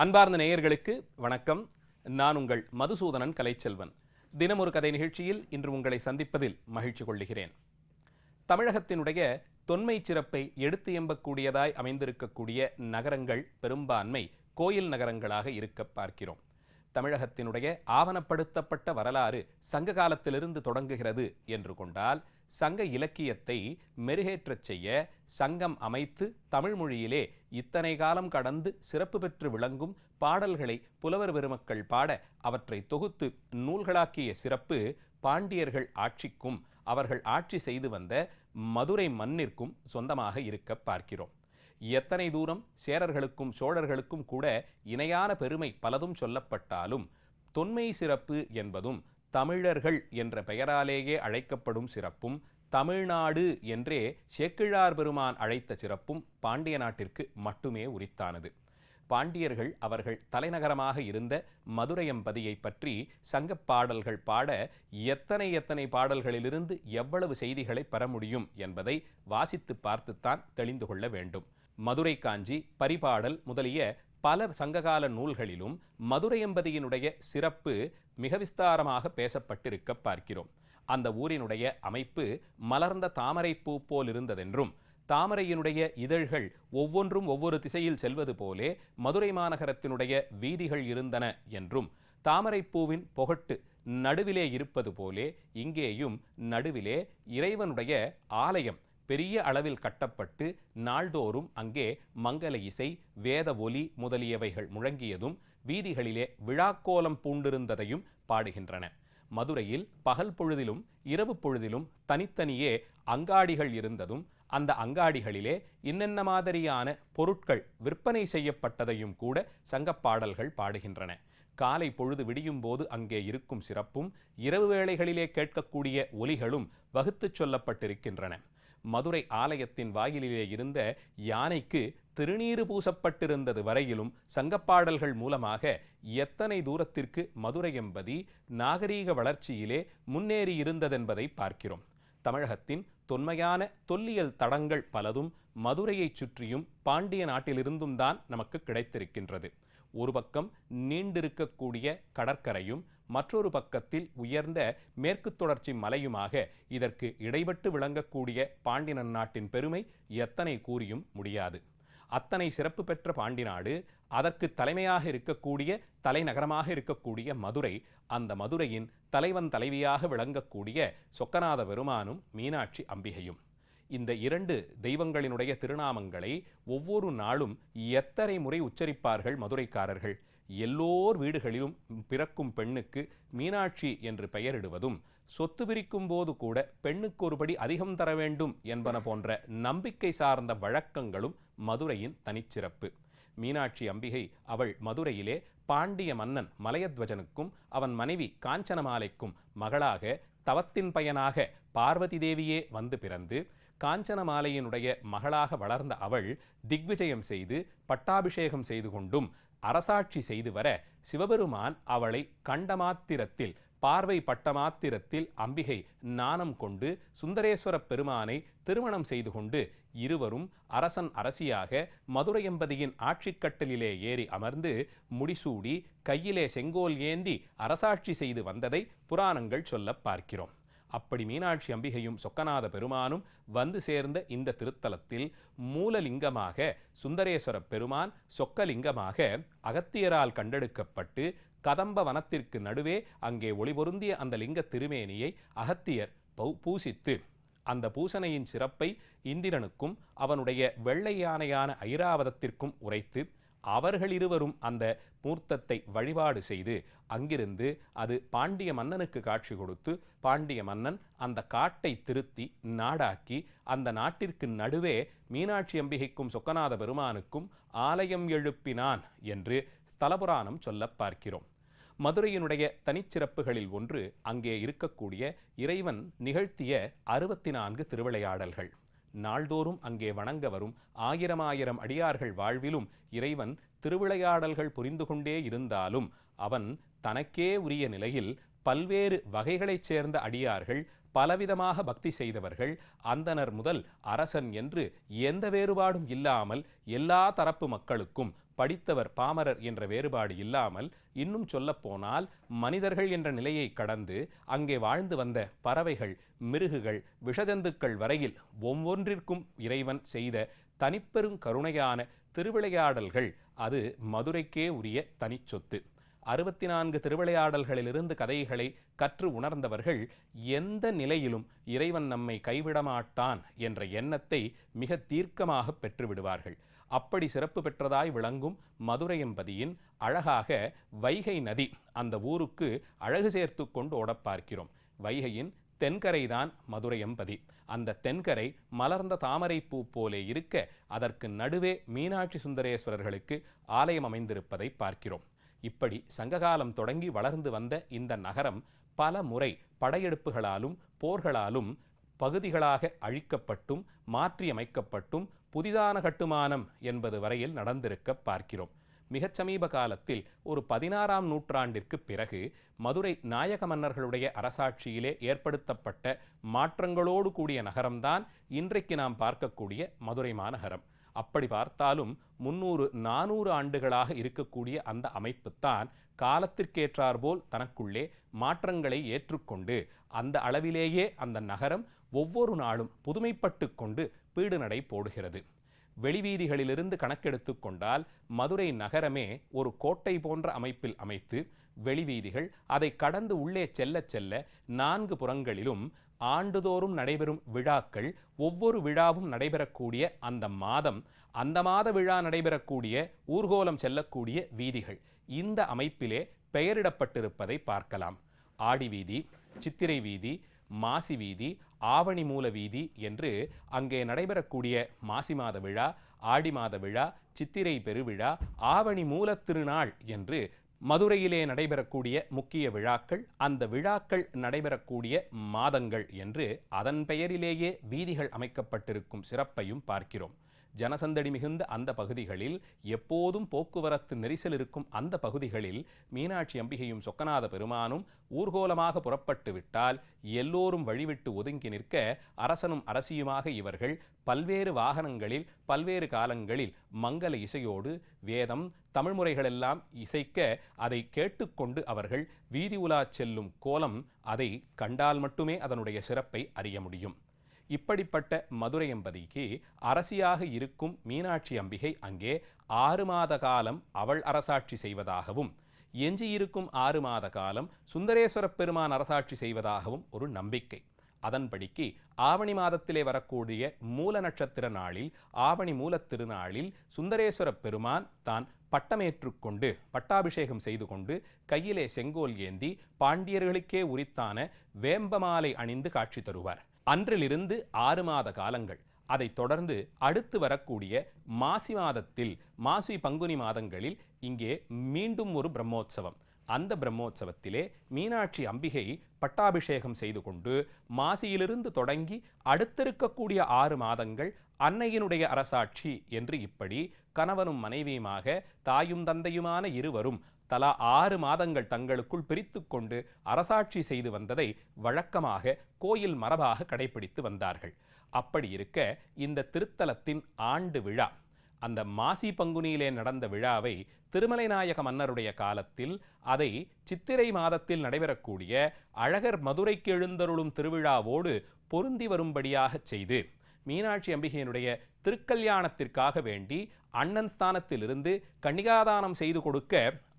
அன்பார்ந்த நேயர்களுக்கு வணக்கம். நான் உங்கள் மதுசூதனன் கலைச்செல்வன். தினமொரு கதை நிகழ்ச்சியில் இன்று உங்களை சந்திப்பதில் மகிழ்ச்சி கொள்கிறேன். தமிழகத்தினுடைய தொன்மை சிறப்பை எடுத்து எம்பக்கூடியதாய் அமைந்திருக்கக்கூடிய நகரங்கள் பெரும்பான்மை கோயில் நகரங்களாக இருக்க பார்க்கிறோம். தமிழகத்தினுடைய ஆவணப்படுத்தப்பட்ட வரலாறு சங்க காலத்திலிருந்து தொடங்குகிறது என்று கொண்டால், சங்க இலக்கியத்தை மெருகேற்றச் செய்ய சங்கம் அமைத்து தமிழ் மொழியிலே இத்தனை காலம் கடந்து சிறப்பு பெற்று விளங்கும் பாடல்களை புலவர் பெருமக்கள் பாட அவற்றை தொகுத்து நூல்களாக்கிய சிறப்பு பாண்டியர்கள் ஆட்சிக்கும் அவர்கள் ஆட்சி செய்து வந்த மதுரை மண்ணிற்கும் சொந்தமாக இருக்க பார்க்கிறோம். எத்தனை தூரம் சேரர்களுக்கும் சோழர்களுக்கும் கூட இணையான பெருமை பலதும் சொல்லப்பட்டாலும், தொன்மை சிறப்பு என்பதும் தமிழர்கள் என்ற பெயராலேயே அழைக்கப்படும் சிறப்பும், தமிழ்நாடு என்றே சேக்கிழார் பெருமான் அழைத்த சிறப்பும் பாண்டிய நாட்டிற்கு மட்டுமே உரித்தானது. பாண்டியர்கள் அவர்கள் தலைநகரமாக இருந்த மதுரையம்பதியை பற்றி சங்கப் பாடல்கள் பாட எத்தனை பாடல்களிலிருந்து எவ்வளவு செய்திகளை பெற முடியும் என்பதை வாசித்து பார்த்துத்தான் தெளிந்து கொள்ள வேண்டும். மதுரை காஞ்சி, பரிபாடல் முதலிய பல சங்ககால நூல்களிலும் மதுரையம்பதியினுடைய சிறப்பு மிக விஸ்தாரமாக பேசப்பட்டிருக்க பார்க்கிறோம். அந்த ஊரினுடைய அமைப்பு மலர்ந்த தாமரை பூ போல் இருந்ததென்றும், தாமரையினுடைய இதழ்கள் ஒவ்வொன்றும் ஒவ்வொரு திசையில் செல்வது போலே மதுரை மாநகரத்தினுடைய வீதிகள் இருந்தன என்றும், தாமரைப்பூவின் பொகட்டு நடுவிலே இருப்பது போலே இங்கேயும் நடுவிலே இறைவனுடைய ஆலயம் பெரிய அளவில் கட்டப்பட்டு நாள்தோறும் அங்கே மங்கள இசை, வேத ஒலி முதலியவைகள் முழங்கியதும் வீதிகளிலே விழாக்கோலம் பூண்டிருந்ததையும் பாடுகின்றன. மதுரையில் பகல் பொழுதிலும் இரவு பொழுதிலும் தனித்தனியே அங்காடிகள் இருந்ததும், அந்த அங்காடிகளிலே இன்னென்ன மாதிரியான பொருட்கள் விற்பனை செய்யப்பட்டதையும் கூட சங்கப்பாடல்கள் பாடுகின்றன. காலை பொழுது விடியும் போது அங்கே இருக்கும் சிறப்பும், இரவு வேளைகளிலே கேட்கக்கூடிய ஒலிகளும் வகுத்து சொல்லப்பட்டிருக்கின்றன. மதுரை ஆலயத்தின் வாயிலிலே இருந்த யானைக்கு திருநீறு பூசப்பட்டிருந்தது வரையிலும் சங்கப்பாடல்கள் மூலமாக எத்தனை தூரத்திற்கு மதுரையம்பதி நாகரீக வளர்ச்சியிலே முன்னேறி இருந்ததென்பதை பார்க்கிறோம். தமிழகத்தின் தொன்மையான தொல்லியல் தடங்கள் பலதும் மதுரையை சுற்றியும் பாண்டிய நாட்டிலிருந்தும் தான் நமக்கு கிடைத்திருக்கின்றது. ஒரு பக்கம் நீண்டிருக்கக்கூடிய கடற்கரையும், மற்றொரு பக்கத்தில் உயர்ந்த மேற்கு தொடர்ச்சி மலையுமாக இதற்கு இடைப்பட்டு விளங்கக்கூடிய பாண்டி நன்னாட்டின் பெருமை எத்தனை கூறியும் முடியாது. அத்தனை சிறப்பு பெற்ற பாண்டி நாடு, அதற்கு தலைமையாக இருக்கக்கூடிய தலைநகரமாக இருக்கக்கூடிய மதுரை, அந்த மதுரையின் தலைவன் தலைவியாக விளங்கக்கூடிய சொக்கநாத பெருமானும் மீனாட்சி அம்பிகையும். இந்த இரண்டு தெய்வங்களினுடைய திருநாமங்களை ஒவ்வொரு நாளும் எத்தனை முறை உச்சரிப்பார்கள் மதுரைக்காரர்கள். எல்லோர் வீடுகளிலும் பிறக்கும் பெண்ணுக்கு மீனாட்சி என்று பெயரிடுவதும், சொத்து பிரிக்கும் போது கூட பெண்ணுக்கு ஒருபடி அதிகம் தர வேண்டும் என்பன போன்ற நம்பிக்கை சார்ந்த வழக்கங்களும் மதுரையின் தனிச்சிறப்பு. மீனாட்சி அம்பிகை அவள் மதுரையிலே பாண்டிய மன்னன் மலையத்வஜனுக்கும் அவன் மனைவி காஞ்சனமாலைக்கும் மகளாக தவத்தின் பயனாக பார்வதி தேவியே வந்து பிறந்து, காஞ்சனமாலையினுடைய மகளாக வளர்ந்த அவள் திக்விஜயம் செய்து பட்டாபிஷேகம் செய்து கொண்டும் அரசாட்சி செய்து வர, சிவபெருமான் அவளை கண்ட மாத்திரத்தில், பார்வை பட்ட மாத்திரத்தில் அம்பிகை நாணம் கொண்டு சுந்தரேஸ்வர பெருமானை திருமணம் செய்து கொண்டு இருவரும் அரசன் அரசியாக மதுரையம்பதியின் ஆட்சிக்கட்டலிலே ஏறி அமர்ந்து முடிசூடி கையிலே செங்கோல் ஏந்தி அரசாட்சி செய்து வந்ததை புராணங்கள் சொல்ல பார்க்கிறோம். அப்படி மீனாட்சி அம்பிகையும் சொக்கநாத பெருமானும் வந்து சேர்ந்த இந்த திருத்தலத்தில் மூலலிங்கமாக சுந்தரேஸ்வர பெருமான் சொக்கலிங்கமாக அகத்தியரால் கண்டெடுக்கப்பட்டு, கதம்ப வனத்திற்கு நடுவே அங்கே ஒளிபொருந்திய அந்த லிங்க திருமேனியை அகத்தியர் பூசித்து, அந்த பூசனையின் சிறப்பை இந்திரனுக்கும் அவனுடைய வெள்ளை யானையான ஐராவதத்திற்கும் உரைத்து, அவர்கள் இருவரும் அந்த மூர்த்தத்தை வழிபாடு செய்து அங்கிருந்து அது பாண்டிய மன்னனுக்கு காட்சி கொடுத்து, பாண்டிய மன்னன் அந்த காட்டை திருத்தி நாடாக்கி, அந்த நாட்டிற்கு நடுவே மீனாட்சி அம்பிகைக்கும் சொக்கநாத பெருமானுக்கும் ஆலயம் எழுப்பினான் என்று ஸ்தலபுராணம் சொல்ல பார்க்கிறோம். மதுரையினுடைய தனிச்சிறப்புகளில் ஒன்று அங்கே இருக்கக்கூடிய இறைவன் நிகழ்த்திய 64 திருவிளையாடல்கள். நாள்தோறும் அங்கே வணங்க வரும் ஆயிரம் அடியார்கள் வாழ்விலும் இறைவன் திருவிளையாடல்கள் புரிந்து கொண்டே இருந்தாலும், அவன் தனக்கே உரிய நிலையில் பல்வேறு வகைகளைச் சேர்ந்த அடியார்கள், பலவிதமாக பக்தி செய்தவர்கள், அந்தணர் முதல் அரசன் என்று எந்த வேறுபாடும் இல்லாமல் எல்லா தரப்பு மக்களுக்கும் படித்தவர் பாமரர் என்ற வேறுபாடு இல்லாமல், இன்னும் சொல்லப்போனால் மனிதர்கள் என்ற நிலையை கடந்து அங்கே வாழ்ந்து வந்த பறவைகள், மிருகுகள், விஷஜந்துக்கள் வரையில் ஒவ்வொன்றிற்கும் இறைவன் செய்த தனிப்பெரும் கருணையான திருவிளையாடல்கள் அது மதுரைக்கே உரிய தனிச்சொத்து. 64 திருவிளையாடல்களிலிருந்து கதைகளை கற்று உணர்ந்தவர்கள் எந்த நிலையிலும் இறைவன் நம்மை கைவிடமாட்டான் என்ற எண்ணத்தை மிக தீர்க்கமாக பெற்றுவிடுவார்கள். அப்படி சிறப்பு பெற்றதாய் விளங்கும் மதுரையம்பதியின் அழகாக வைகை நதி அந்த ஊருக்கு அழகு சேர்த்து கொண்டு ஓடப் பார்க்கிறோம். வைகையின் தென்கரைதான் மதுரையம்பதி. அந்த தென்கரை மலர்ந்த தாமரை பூ போலே இருக்க அதற்கு நடுவே மீனாட்சி சுந்தரேஸ்வரர்களுக்கு ஆலயம் அமைந்திருப்பதை பார்க்கிறோம். இப்படி சங்ககாலம் தொடங்கி வளர்ந்து வந்த இந்த நகரம் பல முறை படையெடுப்புகளாலும் போர்களாலும் பகுதிகளாக அழிக்கப்பட்டும் மாற்றியமைக்கப்பட்டும் புதிதான கட்டுமானம் என்பது வரையில் நடந்திருக்க பார்க்கிறோம். மிகச் சமீப காலத்தில் ஒரு 16ஆம் நூற்றாண்டிற்கு பிறகு மதுரை நாயக மன்னர்களுடைய அரசாட்சியிலே ஏற்படுத்தப்பட்ட மாற்றங்களோடு கூடிய நகரம்தான் இன்றைக்கு நாம் பார்க்கக்கூடிய மதுரை மாநகரம். அப்படி பார்த்தாலும் 300-400 ஆண்டுகளாக இருக்கக்கூடிய அந்த அமைப்புத்தான் காலத்திற்கேற்றாற்போல் தனக்குள்ளே மாற்றங்களை ஏற்றுக்கொண்டு அந்த அளவிலேயே அந்த நகரம் ஒவ்வொரு நாளும் புதுமைப்பட்டு கொண்டு பீடு நடை போடுகிறது. வெளிவீதிகளிலிருந்து கணக்கெடுத்து கொண்டால் மதுரை நகரமே ஒரு கோட்டை போன்ற அமைப்பில் அமைத்து, வெளிவீதிகள் அதை கடந்து உள்ளே செல்ல செல்ல 4 புறங்களிலும் ஆண்டுதோறும் நடைபெறும் விழாக்கள், ஒவ்வொரு விழாவும் நடைபெறக்கூடிய அந்த மாதம், அந்த மாத விழா நடைபெறக்கூடிய ஊர்கோலம் செல்லக்கூடிய வீதிகள், இந்த அமைப்பிலே பெயரிடப்பட்டிருப்பதை பார்க்கலாம். ஆடி வீதி, சித்திரை வீதி, மாசி வீதி, ஆவணி மூல வீதி என்று அங்கே நடைபெறக்கூடிய மாசி மாத விழா, ஆடி மாத விழா, சித்திரை பெருவிழா, ஆவணி மூல திருநாள் என்று மதுரையிலே நடைபெறக்கூடிய முக்கிய விழாக்கள், அந்த விழாக்கள் நடைபெறக்கூடிய மாதங்கள் என்று அதன் பெயரிலேயே வீதிகள் அமைக்கப்பட்டிருக்கும் சிறப்பையும் பார்க்கிறோம். ஜனசந்தடி மிகுந்த அந்த பகுதிகளில், எப்போதும் போக்குவரத்து நெரிசல் இருக்கும் அந்த பகுதிகளில் மீனாட்சி அம்பிகையும் சொக்கநாத பெருமானும் ஊர்கோலமாக புறப்பட்டு விட்டால் எல்லோரும் வழிவிட்டு ஒதுங்கி நிற்க அரசனும் அரசியுமாக இவர்கள் பல்வேறு வாகனங்களில் பல்வேறு காலங்களில் மங்கள இசையோடு வேதம் தமிழ் முறைகளெல்லாம் இசைக்க அதை கேட்டுக்கொண்டு அவர்கள் வீதி உலா செல்லும் கோலம், அதை கண்டால் மட்டுமே அதனுடைய சிறப்பை அறிய முடியும். இப்படிப்பட்ட மதுரையம்பதிக்கு அரசியாக இருக்கும் மீனாட்சி அம்பிகை அங்கே 6 மாத காலம் அவள் அரசாட்சி செய்வதாகவும், எஞ்சியிருக்கும் 6 மாத காலம் சுந்தரேஸ்வர பெருமான் அரசாட்சி செய்வதாகவும் ஒரு நம்பிக்கை. அதன்படிக்கு ஆவணி மாதத்திலே வரக்கூடிய மூல நட்சத்திர நாளில், ஆவணி மூல திருநாளில் சுந்தரேஸ்வர பெருமான் தான் பட்டமேற்றுக்கொண்டு பட்டாபிஷேகம் செய்து கொண்டு கையிலே செங்கோல் ஏந்தி பாண்டியர்களுக்கே உரித்தான வேம்பமாலை அணிந்து காட்சி தருவார். அன்றிலிருந்து 6 மாத காலங்கள், அதைத் தொடர்ந்து அடுத்து வரக்கூடிய மாசி மாதத்தில், மாசி பங்குனி மாதங்களில் இங்கே மீண்டும் ஒரு பிரம்மோற்சவம். அந்த பிரம்மோற்சவத்திலே மீனாட்சி அம்பிகை பட்டாபிஷேகம் செய்து கொண்டு மாசியிலிருந்து தொடங்கி அடுத்திருக்கக்கூடிய 6 மாதங்கள் அன்னையினுடைய அரசாட்சி என்று இப்படி கணவனும் மனைவியுமாக தாயும் தந்தையுமான இருவரும் தலா 6 மாதங்கள் தங்களுக்குள் பிரித்து கொண்டு அரசாட்சி செய்து வந்ததை வழக்கமாக கோயில் மரபாக கடைபிடித்து வந்தார்கள். அப்படி இருக்க இந்த திருத்தலத்தின் ஆண்டு விழா, அந்த மாசி பங்குனியிலே நடந்த விழாவை திருமலை நாயக மன்னருடைய காலத்தில் அதை சித்திரை மாதத்தில் நடைபெறக்கூடிய அழகர் மதுரைக்கு எழுந்தருளும் திருவிழாவோடு பொருந்தி வரும்படியாக செய்து மீனாட்சி அம்பிகையினுடைய திருக்கல்யாணத்திற்காக வேண்டி அண்ணன் ஸ்தானத்திலிருந்து கன்னிகாதானம் செய்து கொடுக்க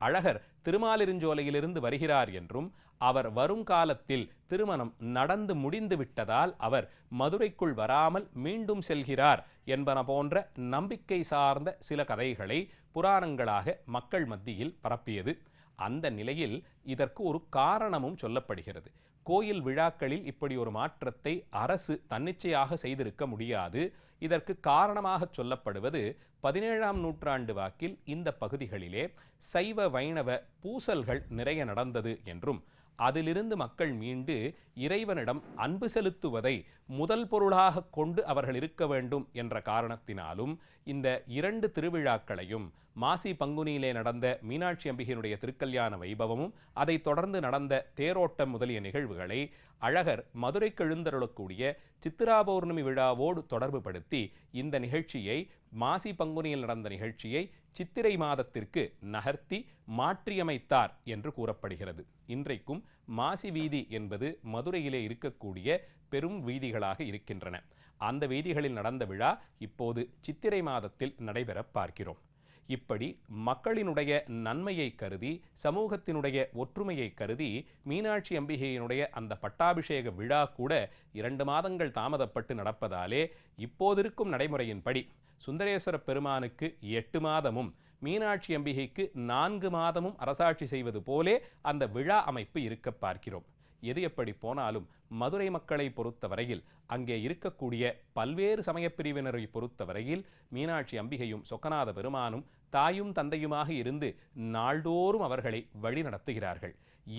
அழகர் திருமாலிருஞ்சோலையிலிருந்து வருகிறார் என்றும், அவர் வரும் காலத்தில் திருமணம் நடந்து முடிந்து விட்டதால் அவர் மதுரைக்குள் வராமல் மீண்டும் செல்கிறார் என்பன போன்ற நம்பிக்கை சார்ந்த சில கதைகளை புராணங்களாக மக்கள் மத்தியில் பரப்பியது. அந்த நிலையில் இதற்கு ஒரு காரணமும் சொல்லப்படுகிறது. கோயில் விழாக்களில் இப்படி ஒரு மாற்றத்தை அரசு தன்னிச்சையாக செய்திருக்க முடியாது. இதற்கு காரணமாக சொல்லப்படுவது 17ஆம் நூற்றாண்டு வாக்கில் இந்த பகுதிகளிலே சைவ வைணவ பூசல்கள் நிறைய நடந்தது என்றும், அதிலிருந்து மக்கள் மீண்டு இறைவனிடம் அன்பு செலுத்துவதை முதல் பொருளாக கொண்டு அவர்கள் இருக்க வேண்டும் என்ற காரணத்தினாலும் இந்த 2 திருவிழாக்களையும், மாசி பங்குனியிலே நடந்த மீனாட்சி அம்பிகையினுடைய திருக்கல்யாண வைபவமும் அதை தொடர்ந்து நடந்த தேரோட்டம் முதலிய நிகழ்வுகளை அழகர் மதுரைக்கு எழுந்தருளக்கூடிய சித்திரா பௌர்ணமி விழாவோடு தொடர்பு படுத்தி இந்த நிகழ்ச்சியை மாசி பங்குனியில் நடந்த நிகழ்ச்சியை சித்திரை மாதத்திற்கு நகர்த்தி மாற்றியமைத்தார் என்று கூறப்படுகிறது. இன்றைக்கும் மாசி வீதி என்பது மதுரையிலே இருக்கக்கூடிய பெரும் வீதிகளாக இருக்கின்றன. அந்த வீதிகளில் நடந்த விழா இப்போது சித்திரை மாதத்தில் நடைபெற பார்க்கிறோம். இப்படி மக்களினுடைய நன்மையை கருதி, சமூகத்தினுடைய ஒற்றுமையை கருதி, மீனாட்சி அம்பிகையினுடைய அந்த பட்டாபிஷேக விழா கூட 2 மாதங்கள் தாமதப்பட்டு நடப்பதாலே இப்போதிருக்கும் நடைமுறையின்படி சுந்தரேஸ்வர பெருமானுக்கு 8 மாதமும் மீனாட்சி அம்பிகைக்கு 4 மாதமும் அரசாட்சி செய்வது போலே அந்த விழா அமைப்பு இருக்க பார்க்கிறோம். எது எப்படி போனாலும் மதுரை மக்களை பொறுத்தவரையில், அங்கே இருக்கக்கூடிய பல்வேறு சமயப் பிரிவினரை பொறுத்தவரையில் மீனாட்சி அம்பிகையும் சொக்கநாத பெருமானும் தாயும் தந்தையுமாக இருந்து நாள்தோறும் அவர்களை வழி நடத்துகிறார்கள்.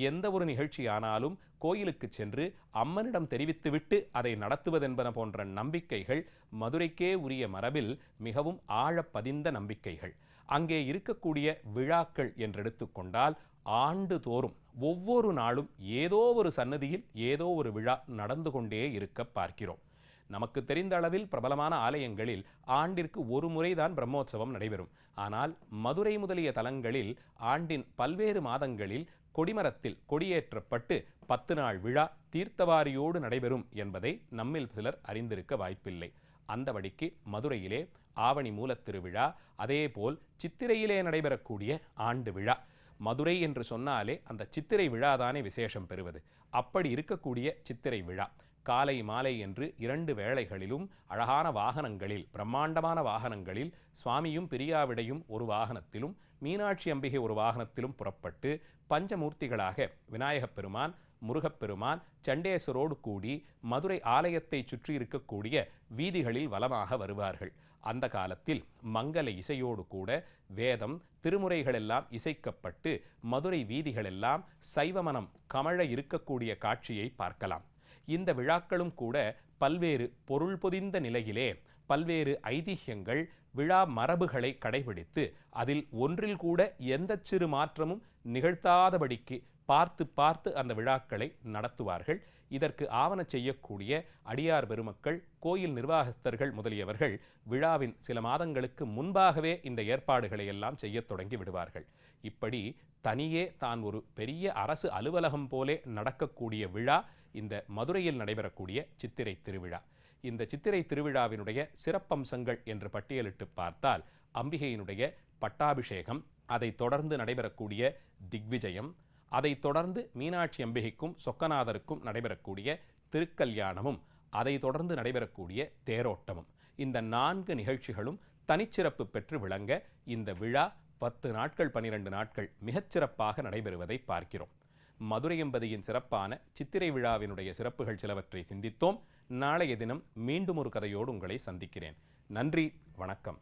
எந்த ஒரு நிகழ்ச்சியானாலும் கோயிலுக்கு சென்று அம்மனிடம் தெரிவித்துவிட்டு அதை நடத்துவதென்பன போன்ற நம்பிக்கைகள் மதுரைக்கே உரிய மரபில் மிகவும் ஆழப்பதிந்த நம்பிக்கைகள். அங்கே இருக்கக்கூடிய விழாக்கள் என்றெடுத்துக்கொண்டால் ஆண்டுதோறும் ஒவ்வொரு நாளும் ஏதோ ஒரு சன்னதியில் ஏதோ ஒரு விழா நடந்து கொண்டே இருக்க பார்க்கிறோம். நமக்கு தெரிந்த அளவில் பிரபலமான ஆலயங்களில் ஆண்டிற்கு ஒரு முறைதான் பிரம்மோற்சவம் நடைபெறும். ஆனால் மதுரை முதலிய தலங்களில் ஆண்டின் பல்வேறு மாதங்களில் கொடிமரத்தில் கொடியேற்றப்பட்டு 10 நாள் விழா தீர்த்தவாரியோடு நடைபெறும் என்பதை நம்மில் சிலர் அறிந்திருக்க வாய்ப்பில்லை. அந்த வழிக்கு மதுரையிலே ஆவணி மூலத் திருவிழா, அதேபோல் சித்திரையிலே நடைபெறக்கூடிய ஆண்டு விழா. மதுரை என்று சொன்னாலே அந்த சித்திரை விழாதானே விசேஷம் பெறுவது. அப்படி இருக்கக்கூடிய சித்திரை விழா காலை மாலை என்று 2 வேளைகளிலும் அழகான வாகனங்களில், பிரம்மாண்டமான வாகனங்களில் சுவாமியும் பிரியாவிடையும் ஒரு வாகனத்திலும் மீனாட்சி அம்பிகை ஒரு வாகனத்திலும் புறப்பட்டு பஞ்சமூர்த்திகளாக விநாயகப் பெருமான், முருகப்பெருமான், சண்டேஸ்வரோடு கூடி மதுரை ஆலயத்தை சுற்றி இருக்கக்கூடிய வீதிகளில் வலமாக வருவார்கள். அந்த காலத்தில் மங்கள இசையோடு கூட வேதம், திருமுறைகளெல்லாம் இசைக்கப்பட்டு மதுரை வீதிகளெல்லாம் சைவமனம் கமழ இருக்கக்கூடிய காட்சியை பார்க்கலாம். இந்த விழாக்களும் கூட பல்வேறு பொருள் பொதிந்த நிலையிலே பல்வேறு ஐதிஹ்யங்கள், விழா மரபுகளை கடைபிடித்து அதில் ஒன்றில் கூட எந்த சிறு மாற்றமும் நிகழ்த்தாதபடிக்கு பார்த்து பார்த்து அந்த விழாக்களை நடத்துவார்கள். இதற்கு ஆவண செய்யக்கூடிய அடியார் பெருமக்கள், கோயில் நிர்வாகஸ்தர்கள் முதலியவர்கள் விழாவின் சில மாதங்களுக்கு முன்பாகவே இந்த ஏற்பாடுகளை எல்லாம் செய்ய தொடங்கி விடுவார்கள். இப்படி தனியே தான் ஒரு பெரிய அரசு அலுவலகம் போலே நடக்கக்கூடிய விழா இந்த மதுரையில் நடைபெறக்கூடிய சித்திரை திருவிழா. இந்த சித்திரை திருவிழாவினுடைய சிறப்பம்சங்கள் என்று பட்டியலிட்டு பார்த்தால், அம்பிகையினுடைய பட்டாபிஷேகம், அதை தொடர்ந்து நடைபெறக்கூடிய திக்விஜயம், அதை தொடர்ந்து மீனாட்சி அம்பிகைக்கும் சொக்கநாதருக்கும் நடைபெறக்கூடிய திருக்கல்யாணமும், அதை தொடர்ந்து நடைபெறக்கூடிய தேரோட்டமும், இந்த 4 நிகழ்ச்சிகளும் தனிச்சிறப்பு பெற்று விளங்க இந்த விழா 10 நாட்கள் 12 நாட்கள் மிகச்சிறப்பாக நடைபெறுவதை பார்க்கிறோம். மதுரை எம்பதியின் சிறப்பான சித்திரை விழாவினுடைய சிறப்புகள் சிலவற்றை சிந்தித்தோம். நாளைய தினம் மீண்டும் ஒரு கதையோடு உங்களை சந்திக்கிறேன். நன்றி, வணக்கம்.